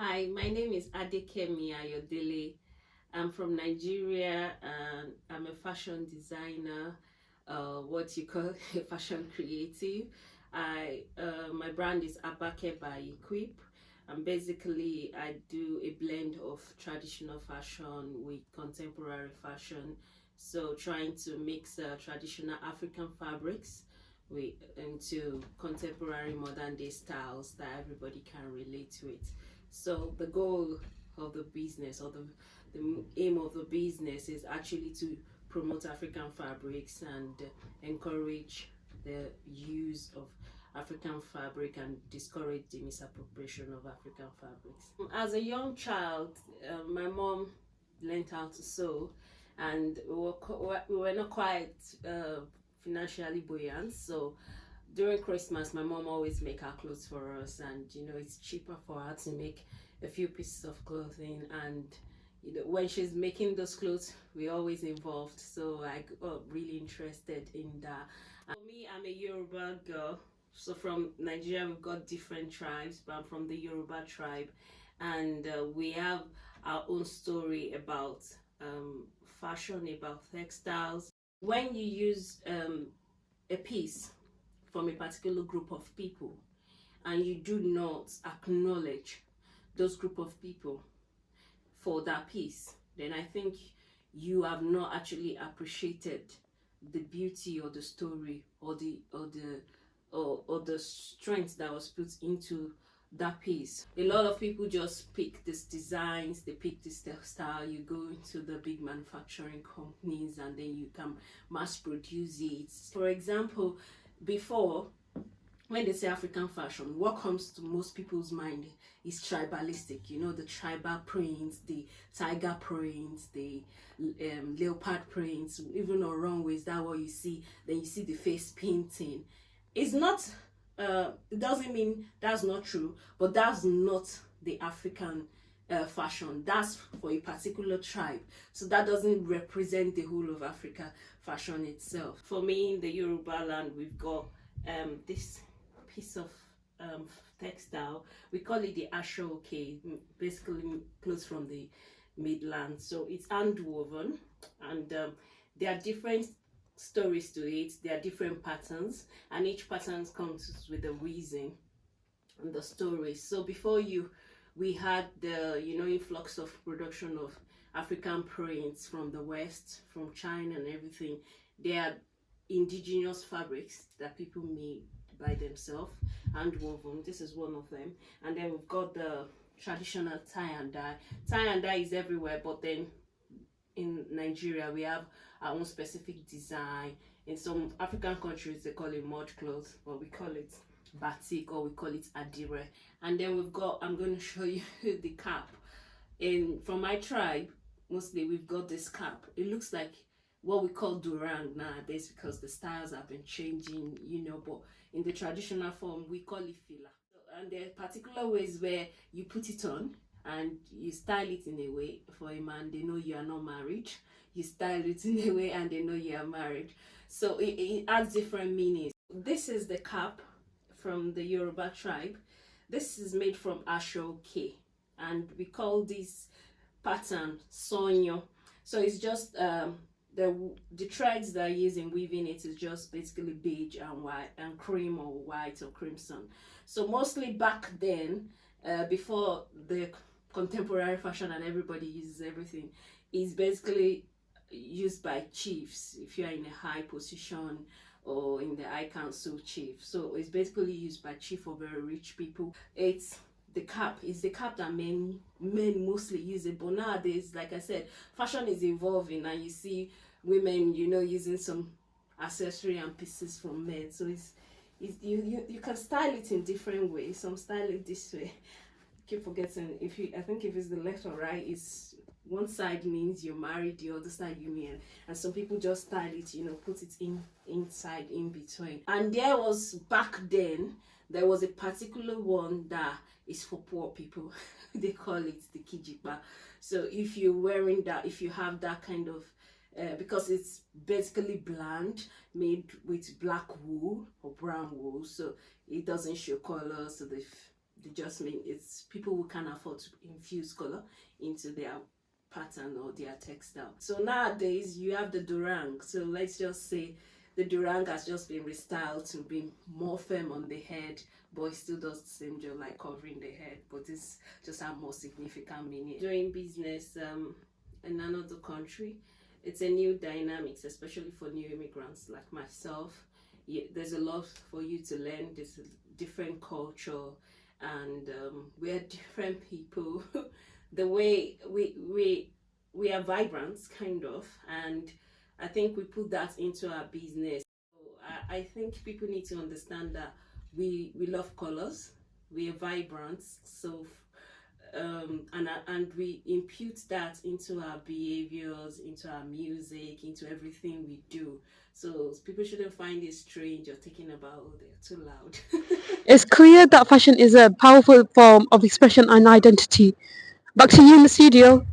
Hi, my name is Adekemi Ayodele. I'm from Nigeria and I'm a fashion designer, what you call a fashion creative. My brand is Abake by Equip, and basically I do a blend of traditional fashion with contemporary fashion. So trying to mix traditional African fabrics with into contemporary modern day styles that everybody can relate with. So the goal of the business, or the aim of the business, is actually to promote African fabrics and encourage the use of African fabric and discourage the misappropriation of African fabrics. As a young child, my mom learned how to sew, and we were not quite financially buoyant. So during Christmas, my mom always make our clothes for us, and it's cheaper for her to make a few pieces of clothing. And when she's making those clothes, we always involved. So I got really interested in that. And for me, I'm a Yoruba girl. So from Nigeria, we've got different tribes, but I'm from the Yoruba tribe, and we have our own story about fashion, about textiles. When you use a piece from a particular group of people and you do not acknowledge those group of people for that piece, then I think you have not actually appreciated the beauty or the story or the strength that was put into that piece. A lot of people just pick these designs, they pick this style, you go into the big manufacturing companies and then you can mass produce it. For example, before, when they say African fashion, what comes to most people's mind is tribalistic. The tribal prints, the tiger prints, the leopard prints, even on runways. That's what you see. Then you see the face painting. It's not, it doesn't mean that's not true, but that's not the African fashion. That's for a particular tribe. So that doesn't represent the whole of Africa fashion itself. For me, in the Yoruba land, we've got this piece of textile. We call it the ashoke, basically clothes from the Midlands. So it's hand woven, and there are different stories to it. There are different patterns, and each pattern comes with a reason and the story. So before we had the influx of production of African prints from the West, from China and everything. There are indigenous fabrics that people made by themselves, hand woven. This is one of them. And then we've got the traditional tie and dye. Tie and dye is everywhere, but then in Nigeria we have our own specific design. In some African countries they call it mud cloth, but we call it batik, or we call it adire. And then we've got, I'm going to show you the cap. From my tribe, mostly we've got this cap. It looks like what we call durang nowadays because the styles have been changing, but in the traditional form we call it fila. And there are particular ways where you put it on and you style it in a way. For a man, they know you are not married. You style it in a way and they know you are married. So it adds different meanings. This is the cap from the Yoruba tribe. This is made from ashoke, and we call this pattern sonyo. So it's just the threads that are used in weaving it is just basically beige and white and cream, or white or crimson. So mostly back then, before the contemporary fashion and everybody uses everything, is basically used by chiefs if you are in a high position, or in the high council chief. So it's basically used by chief or very rich people. It's the cap that men mostly use it. But nowadays, like I said, fashion is evolving and you see women using some accessory and pieces from men. So you can style it in different ways. Some style it this way. Keep forgetting, I think if it's the left or right, it's one side means you're married, the other side you mean, and some people just style it, put it inside, in between. And back then there was a particular one that is for poor people. They call it the kijipa. So if you're wearing that, if you have that kind of because it's basically bland, made with black wool or brown wool, so it doesn't show color, so they just mean it's people who can afford to infuse color into their pattern or their textile. So nowadays you have the durang. So let's just say the durang has just been restyled to be more firm on the head, but it still does the same job like covering the head, but this just have more significant meaning. Doing business in another country, it's a new dynamics, especially for new immigrants like myself. Yeah, there's a lot for you to learn. There's a different culture, and we're different people. The way we are vibrant, kind of, and I think we put that into our business. So I think people need to understand that we love colors, we are vibrant, so and we impute that into our behaviors, into our music, into everything we do. So people shouldn't find it strange or thinking about, oh, they're too loud. It's clear that fashion is a powerful form of expression and identity. Back to you in the studio.